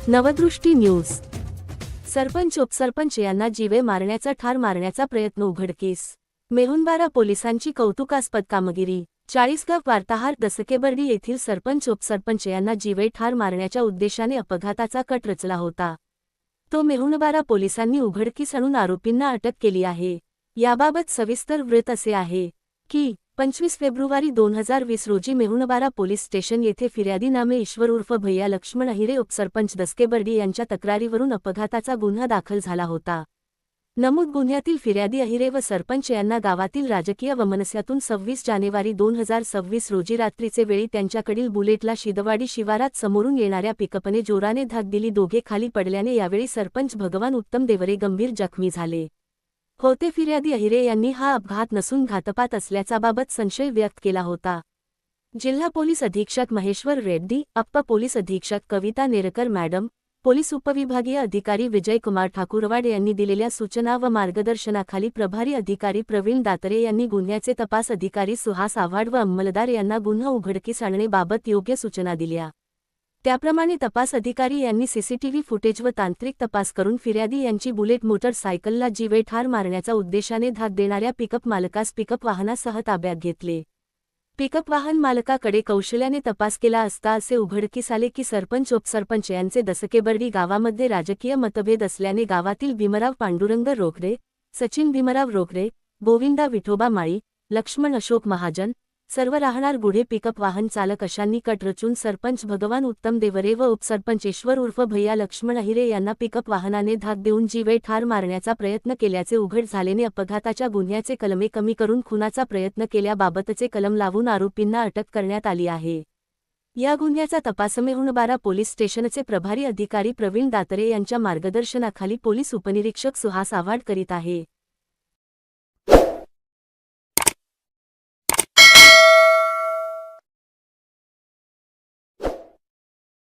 नवदृष्टी news. Sarpanch उपसरपंच यांना जीवे मारण्याचा ठार मारण्याचा प्रयत्न उघडकीस। मेहुणबारा पोलिसांची कौतुकास्पद कामगिरी। चाळीसगाव वार्ताहर दसकेबर्डी येथील सरपंच उपसरपंच यांना जीवे ठार मारण्याच्या उद्देशाने अपघाताचा कट रचला होता। तो मेहुणबारा पोलिसांनी उघडकीस आणून आरोपींना अटक केली आहे। याबाबत सविस्तर वृत्त असे आहे की 25 फेब्रुवारी 2020 रोजी मेहुणबारा पोलीस स्टेशन येथे फिर्यादी नामे ईश्वर उर्फ भैया लक्ष्मण अहिरे उपसरपंच दसकेबर्डी यांच्या तक्रारीवरून अपघाताचा गुन्हा दाखल झाला होता। नमूद गुन्ह्यातील फिर्यादी अहिरे व सरपंच यांना गावातील राजकीय वमनस्यातून 26 जानेवारी 2026 रोजी रात्रीचे वेळी त्यांच्याकडील बुलेटला शिदवाडी शिवारात समोरून येणाऱ्या पिकअपने जोराने धडक दिली। दोघे खाली पडल्याने यावेळी सरपंच भगवान उत्तम देवरे गंभीर जखमी झाले होते। फिर्यादी अहिरे यांनी हा अपघात नसून घातपात असल्याचा बाबत संशय व्यक्त केला होता। जिल्हा पोलीस अधीक्षक महेश्वर रेड्डी, अप्पा पोलीस अधीक्षक कविता नेरकर मॅडम, पोलीस उपविभागीय अधिकारी विजय कुमार ठाकुरवाड यांनी दिलेल्या सूचना व मार्गदर्शनाखाली प्रभारी अधिकारी प्रवीण दातरे यांनी गुन्ह्याचे तपास अधिकारी सुहास आव्हाड व अंमलदार यांना गुन्हा उघडकीस आणण्याबाबत योग्य सूचना दिल्या। त्याप्रमाणे तपास अधिकारी यांनी सीसीटीव्ही फुटेज व तांत्रिक तपास करून फिर्यादी यांची बुलेट मोटरसायकलला जीवे ठार मारण्याचा उद्देशाने धाक देणाऱ्या पिकअप मालकास पिकअप वाहनासह ताब्यात घेतले। पिकअप वाहन मालकाकडे कौशल्याने तपास केला असता असे उघडकीस आले की सरपंच उपसरपंच यांचे दसकेबर्डी गावामध्ये राजकीय मतभेद असल्याने गावातील भीमराव पांडुरंग रोकडे, सचिन भीमराव रोकडे, गोविंदा विठोबा माळी, लक्ष्मण अशोक महाजन, सर्व राहणार गुढे पिकअप वाहन चालक अशांनी कट रचून सरपंच भगवान उत्तम देवरे व उपसरपंच ईश्वर उर्फ भैया लक्ष्मण अहिरे यांना पिकअप वाहनाने धाक देऊन जीवे ठार मारण्याचा प्रयत्न केल्याचे उघड झाल्याने अपघाताच्या गुन्ह्याचे कलमे कमी करून खुनाचा प्रयत्न केल्याबाबतचे कलम लावून आरोपींना अटक करण्यात आली आहे। या गुन्ह्याचा तपास मेहुणबारा पोलीस स्टेशनचे प्रभारी अधिकारी प्रवीण दातरे यांच्या मार्गदर्शनाखाली पोलीस उपनिरीक्षक सुहास आव्हाड करीत आहे।